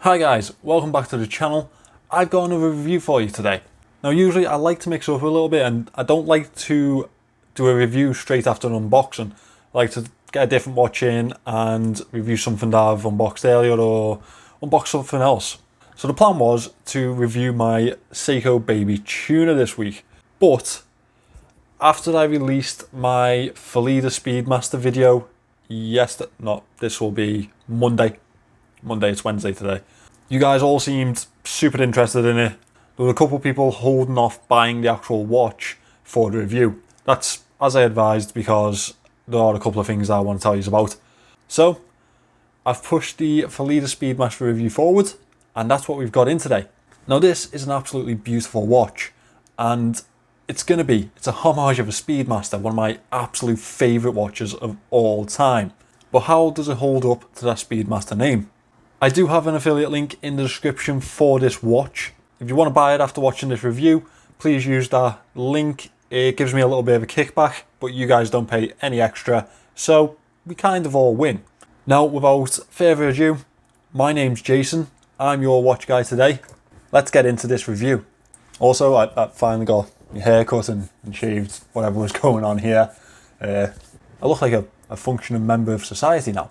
Hi guys, welcome back to the channel. I've got another review for you today. Now usually I like to mix up a little bit and I don't like to do a review straight after an unboxing. I like to get a different watch in and review something that I've unboxed earlier or unbox something else. So the plan was to review my Seiko Baby Tuner this week, but after I released my Phylida Speedmaster video this will be Monday, it's Wednesday today. You guys all seemed super interested in it. There were a couple of people holding off buying the actual watch for the review. That's as I advised because there are a couple of things that I want to tell you about. So I've pushed the Phylida Speedmaster review forward and that's what we've got in today. Now this is an absolutely beautiful watch and it's a homage of a Speedmaster, one of my absolute favourite watches of all time. But how does it hold up to that Speedmaster name? I do have an affiliate link in the description for this watch. If you want to buy it after watching this review, please use that link. It gives me a little bit of a kickback, but you guys don't pay any extra, so we kind of all win. Now, without further ado, my name's Jason. I'm your watch guy today. Let's get into this review. Also, I finally got my hair cut and shaved, whatever was going on here. I look like a functioning member of society now.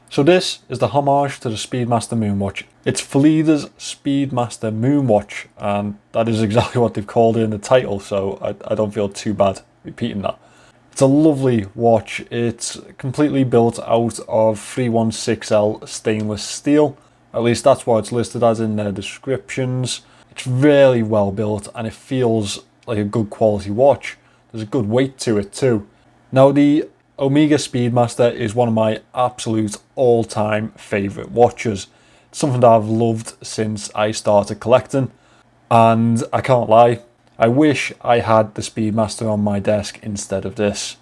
So this is the homage to the Speedmaster Moonwatch. It's Phylida's Speedmaster Moonwatch, and that is exactly what they've called it in the title, so I don't feel too bad repeating that. It's a lovely watch. It's completely built out of 316L stainless steel. At least that's what it's listed as in their descriptions. It's really well built and it feels like a good quality watch. There's a good weight to it too. Now the Omega Speedmaster is one of my absolute all-time favourite watches. It's something that I've loved since I started collecting, and I can't lie, I wish I had the Speedmaster on my desk instead of this,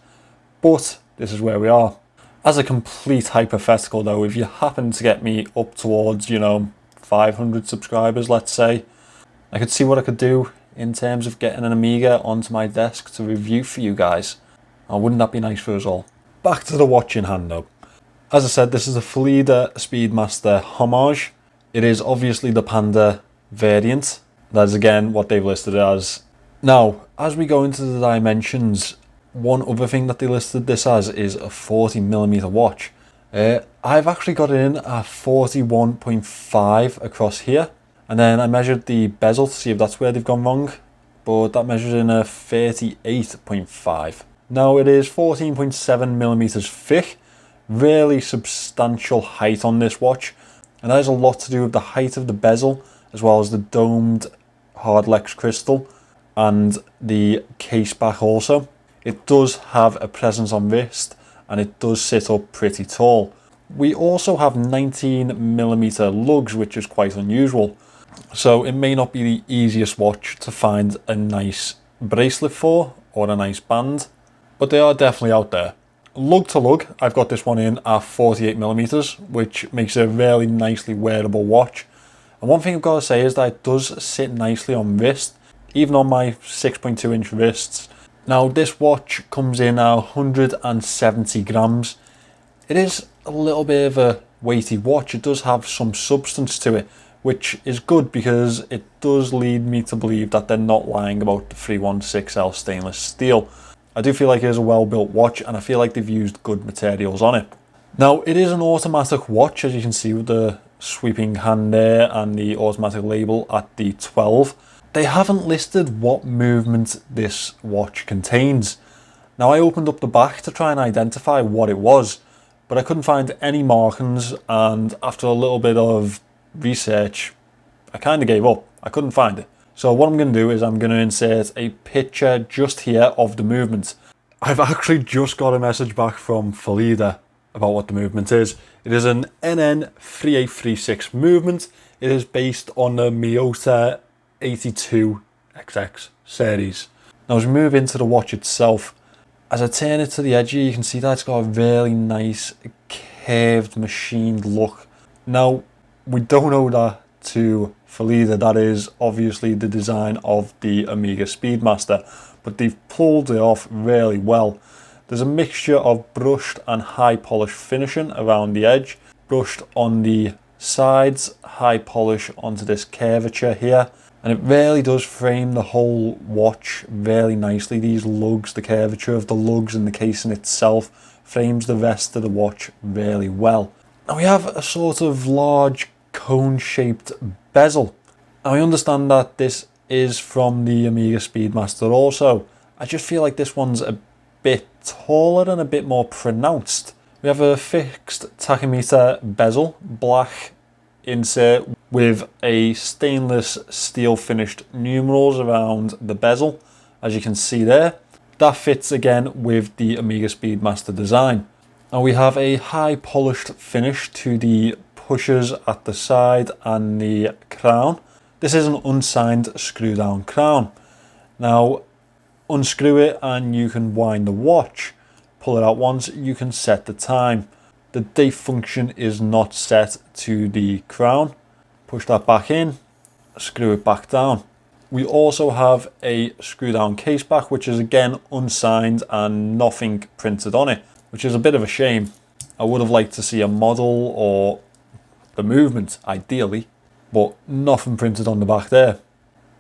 but this is where we are. As a complete hypothetical though, if you happen to get me up towards, 500 subscribers, let's say, I could see what I could do in terms of getting an Omega onto my desk to review for you guys. Oh, wouldn't that be nice for us all? Back to the watch in hand though. As I said, this is a Phylida Speedmaster homage. It is obviously the panda variant. That is again what they've listed it as. Now, as we go into the dimensions, one other thing that they listed this as is a 40mm watch. I've actually got it in at 41.5 across here. And then I measured the bezel to see if that's where they've gone wrong. But that measures in a 38.5. Now it is 14.7mm thick, really substantial height on this watch, and that has a lot to do with the height of the bezel as well as the domed hardlex crystal and the case back also. It does have a presence on wrist and it does sit up pretty tall. We also have 19mm lugs, which is quite unusual, so it may not be the easiest watch to find a nice bracelet for or a nice band, but they are definitely out there. Lug to lug, I've got this one in at 48mm, which makes it a really nicely wearable watch. And one thing I've got to say is that it does sit nicely on wrist, even on my 6.2 inch wrists. Now this watch comes in at 170 grams. It is a little bit of a weighty watch. It does have some substance to it, which is good because it does lead me to believe that they're not lying about the 316L stainless steel. I do feel like it is a well-built watch and I feel like they've used good materials on it. Now it is an automatic watch, as you can see with the sweeping hand there and the automatic label at the 12. They haven't listed what movement this watch contains. Now I opened up the back to try and identify what it was, but I couldn't find any markings, and after a little bit of research I kind of gave up. I couldn't find it. So what I'm going to do is I'm going to insert a picture just here of the movement. I've actually just got a message back from Phylida about what the movement is. It is an NN3836 movement. It is based on the Miyota 82XX series. Now as we move into the watch itself, as I turn it to the edge here, you can see that it's got a really nice curved machined look. Now we don't owe that to Phylida, that is obviously the design of the Omega Speedmaster, but they've pulled it off really well. There's a mixture of brushed and high polish finishing around the edge, brushed on the sides high polish onto this curvature here, and it really does frame the whole watch really nicely. These lugs, the curvature of the lugs and the casing itself frames the rest of the watch really well. Now we have a sort of large cone shaped bezel. Now I understand that this is from the Omega Speedmaster also. I just feel like this one's a bit taller and a bit more pronounced. We have a fixed tachymeter bezel, black insert with a stainless steel finished numerals around the bezel, as you can see there. That fits again with the Omega Speedmaster design. Now we have a high polished finish to the pushers at the side and the crown. This is an unsigned screw down crown. Now unscrew it and you can wind the watch. Pull it out once, you can set the time. The date function is not set to the crown. Push that back in, screw it back down. We also have a screw down case back, which is again unsigned and nothing printed on it, which is a bit of a shame. I would have liked to see a model or the movement ideally, but nothing printed on the back there.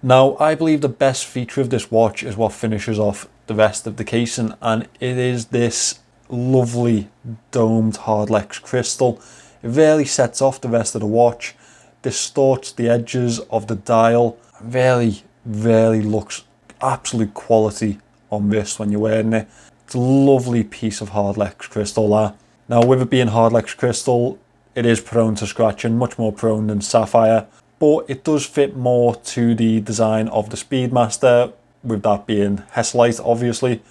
Now I believe the best feature of this watch is what finishes off the rest of the casing, and it is this lovely domed hardlex crystal. It really sets off the rest of the watch, distorts the edges of the dial, really looks absolute quality on wrist when you're wearing it. It's a lovely piece of hardlex crystal there. Now with it being hardlex crystal, it is prone to scratching, much more prone than sapphire, but it does fit more to the design of the Speedmaster, with that being Heslite obviously.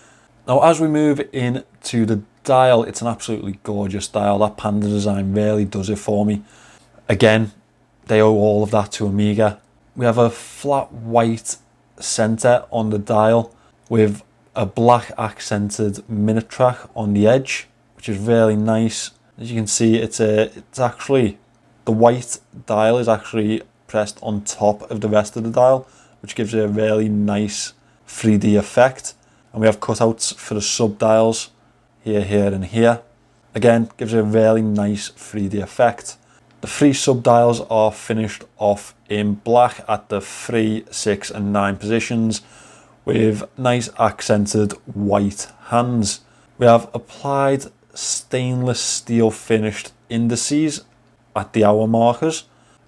Now as we move into the dial, it's an absolutely gorgeous dial. That panda design really does it for me. Again, they owe all of that to Omega. We have a flat white center on the dial with a black accented minute track on the edge, which is really nice. As you can see, it's actually, the white dial is actually pressed on top of the rest of the dial, which gives it a really nice 3D effect. And we have cutouts for the sub dials here, here and here. Again, gives it a really nice 3D effect. The 3 sub dials are finished off in black at the 3, 6 and 9 positions with nice accented white hands. We have applied stainless steel finished indices at the hour markers.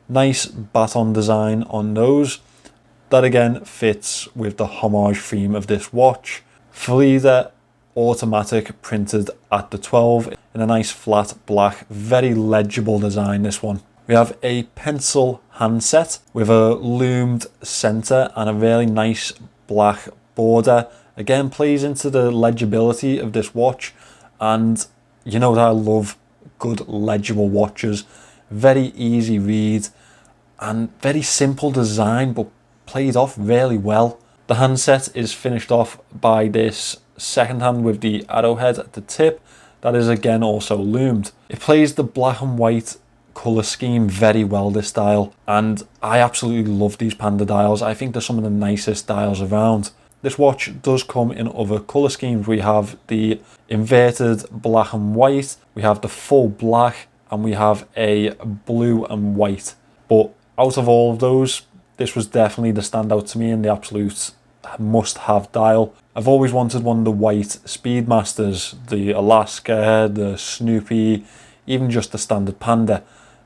Nice baton design on those. That again fits with the homage theme of this watch. Phylida automatic printed at the 12 in a nice flat black, very legible design this one. We have a pencil handset with a loomed center and a really nice black border. Again, plays into the legibility of this watch, and you know that I love good legible watches. Very easy read and very simple design, but played off really well. The handset is finished off by this second hand with the arrowhead at the tip. That is again also loomed. It plays the black and white colour scheme very well, this dial, and I absolutely love these panda dials. I think they're some of the nicest dials around. This watch does come in other colour schemes. We have the inverted black and white, we have the full black, and we have a blue and white. But out of all of those, this was definitely the standout to me and the absolute must-have dial. I've always wanted one of the white Speedmasters, the Alaska, the Snoopy, even just the standard Panda.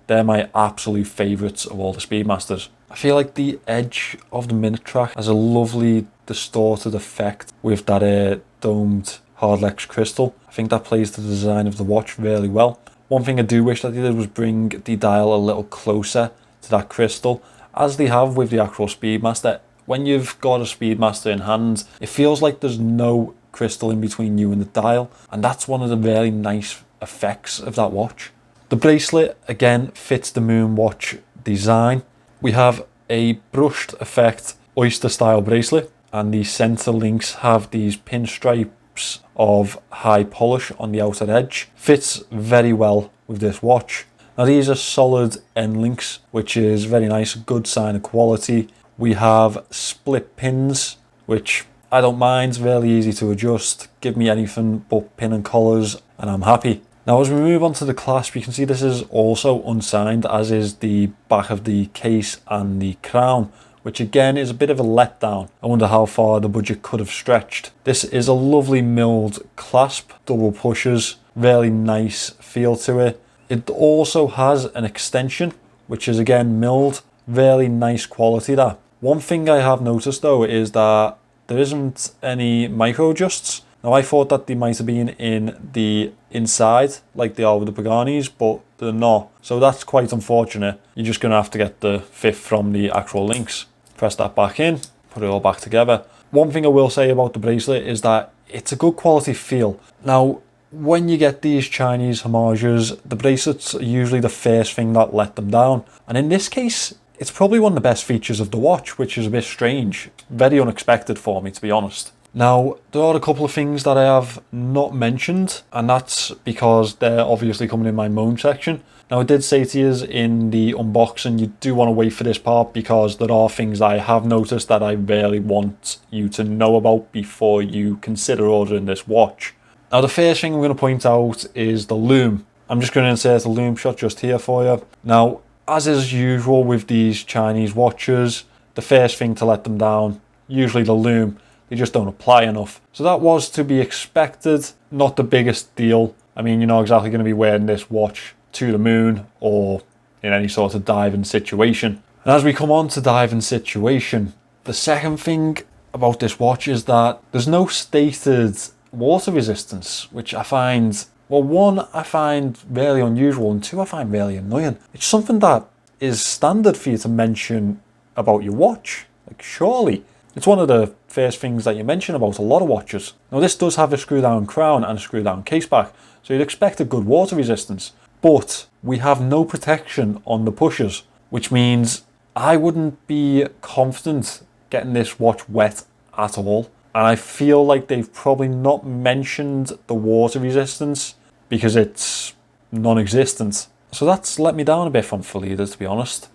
They're my absolute favourites of all the Speedmasters. I feel like the edge of the minute track has a lovely distorted effect with that domed hardlex crystal. I think that plays to the design of the watch really well. One thing I do wish that they did was bring the dial a little closer to that crystal, as they have with the actual Speedmaster. When you've got a Speedmaster in hand, it feels like there's no crystal in between you and the dial, and that's one of the really nice effects of that watch. The bracelet again fits the Moonwatch design. We have a brushed effect oyster style bracelet, and the center links have these pinstripes of high polish on the outer edge. Fits very well with this watch. Now these are solid end links, which is very nice, good sign of quality. We have split pins, which I don't mind, really easy to adjust. Give me anything but pin and collars and I'm happy. Now as we move on to the clasp, you can see this is also unsigned, as is the back of the case and the crown, which again is a bit of a letdown. I wonder how far the budget could have stretched. This is a lovely milled clasp, double pushes, really nice feel to it. It also has an extension, which is again milled, really nice quality there. One thing I have noticed though is that there isn't any micro adjusts. Now I thought that they might have been in the inside like they are with the Pagani's, but they're not. So that's quite unfortunate. You're just going to have to get the fifth from the actual links. Press that back in, put it all back together. One thing I will say about the bracelet is that it's a good quality feel. Now, when you get these Chinese homages, the bracelets are usually the first thing that let them down. And in this case, it's probably one of the best features of the watch, which is a bit strange. Very unexpected for me, to be honest. Now, there are a couple of things that I have not mentioned, and that's because they're obviously coming in my moan section. Now, I did say to you in the unboxing, you do want to wait for this part because there are things I have noticed that I really want you to know about before you consider ordering this watch. Now, the first thing I'm going to point out is the loom. I'm just going to insert a loom shot just here for you. Now, as is usual with these Chinese watches, the first thing to let them down, usually the loom. They just don't apply enough. So that was to be expected, not the biggest deal. I mean, you're not exactly going to be wearing this watch to the moon or in any sort of diving situation. And as we come on to diving situation, the second thing about this watch is that there's no stated water resistance, which I find, well, one, I find really unusual, and two, I find really annoying. It's something that is standard for you to mention about your watch. Like, surely. It's one of the first things that you mention about a lot of watches. Now, this does have a screw down crown and a screw down case back, so you'd expect a good water resistance. But we have no protection on the pushers, which means I wouldn't be confident getting this watch wet at all. And I feel like they've probably not mentioned the water resistance because it's non-existent. So that's let me down a bit from Phylida, to be honest.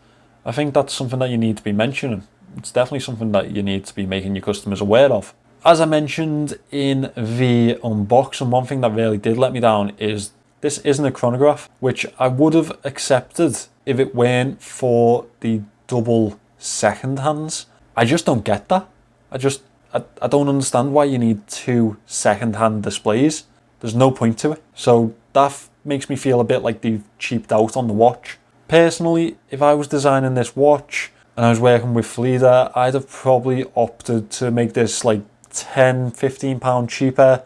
I think that's something that you need to be mentioning. It's definitely something that you need to be making your customers aware of. As I mentioned in the unboxing, one thing that really did let me down is this isn't a chronograph, which I would have accepted if it weren't for the double second hands. I just don't get that. I don't understand why you need two second hand displays. There's no point to it. So that makes me feel a bit like they've cheaped out on the watch. Personally, if I was designing this watch and I was working with Phylida, I'd have probably opted to make this like £10–15 cheaper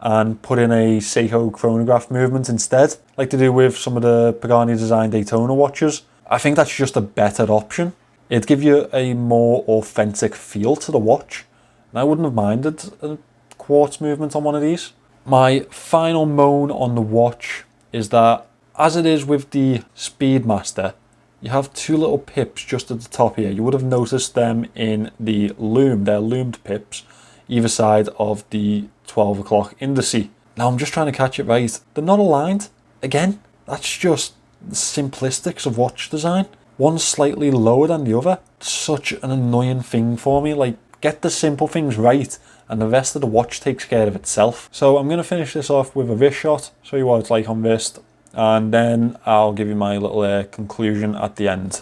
and put in a Seiko chronograph movement instead, like they do with some of the Pagani designed Daytona watches. I think that's just a better option. It'd give you a more authentic feel to the watch, and I wouldn't have minded a quartz movement on one of these. My final moan on the watch is that, as it is with the Speedmaster, you have two little pips just at the top here. You would have noticed them in the Loom. They're loomed pips, either side of the 12 o'clock indice. Now I'm just trying to catch it right. They're not aligned. Again, that's just the simplistics of watch design. One's slightly lower than the other. Such an annoying thing for me. Like, get the simple things right and the rest of the watch takes care of itself. So I'm going to finish this off with a wrist shot, show you what it's like on wrist, and then I'll give you my little conclusion at the end.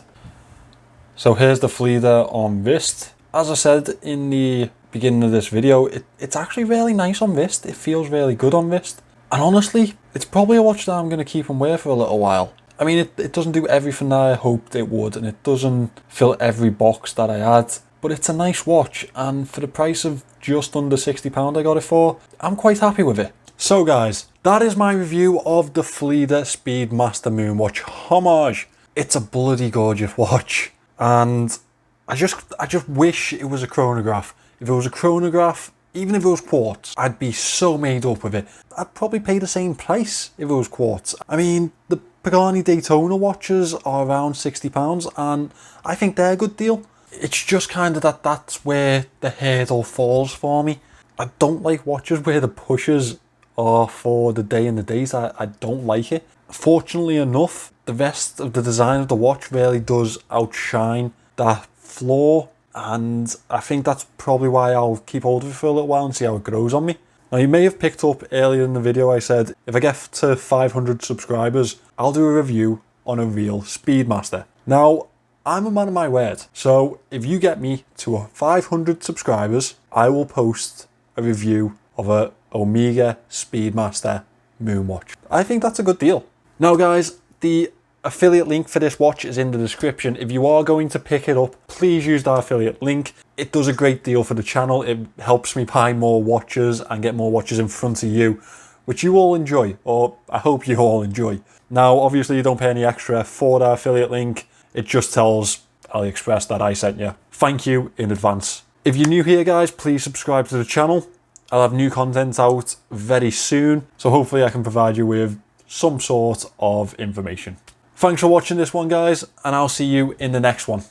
So here's the Phylida on wrist. As I said in the beginning of this video, it's actually really nice on wrist. It feels really good on wrist. And honestly, it's probably a watch that I'm going to keep and wear for a little while. I mean, it doesn't do everything that I hoped it would, and it doesn't fill every box that I had. But it's a nice watch, and for the price of just under £60 I got it for, I'm quite happy with it. So guys, that is my review of the Phylida Speedmaster Moonwatch Homage. It's a bloody gorgeous watch, and I just wish it was a chronograph. If it was a chronograph, even if it was quartz, I'd be so made up with it. I'd probably pay the same price if it was quartz. I mean, the Pagani Daytona watches are around £60, and I think they're a good deal. It's just kind of that's where the hurdle falls for me. I don't like watches where the pushers are for the day and the date. I don't like it. Fortunately enough, the rest of the design of the watch really does outshine that flaw, and I think that's probably why I'll keep hold of it for a little while and see how it grows on me. Now you may have picked up earlier in the video I said if I get to 500 subscribers, I'll do a review on a real Speedmaster. Now, I'm a man of my word, so if you get me to 500 subscribers, I will post a review of a Omega Speedmaster Moonwatch. I think that's a good deal. Now guys, the affiliate link for this watch is in the description. If you are going to pick it up, please use that affiliate link. It does a great deal for the channel. It helps me buy more watches and get more watches in front of you, which you all enjoy, or I hope you all enjoy. Now, obviously you don't pay any extra for that affiliate link. It just tells AliExpress that I sent you. Thank you in advance. If you're new here guys, please subscribe to the channel. I'll have new content out very soon, so hopefully I can provide you with some sort of information. Thanks for watching this one guys, and I'll see you in the next one.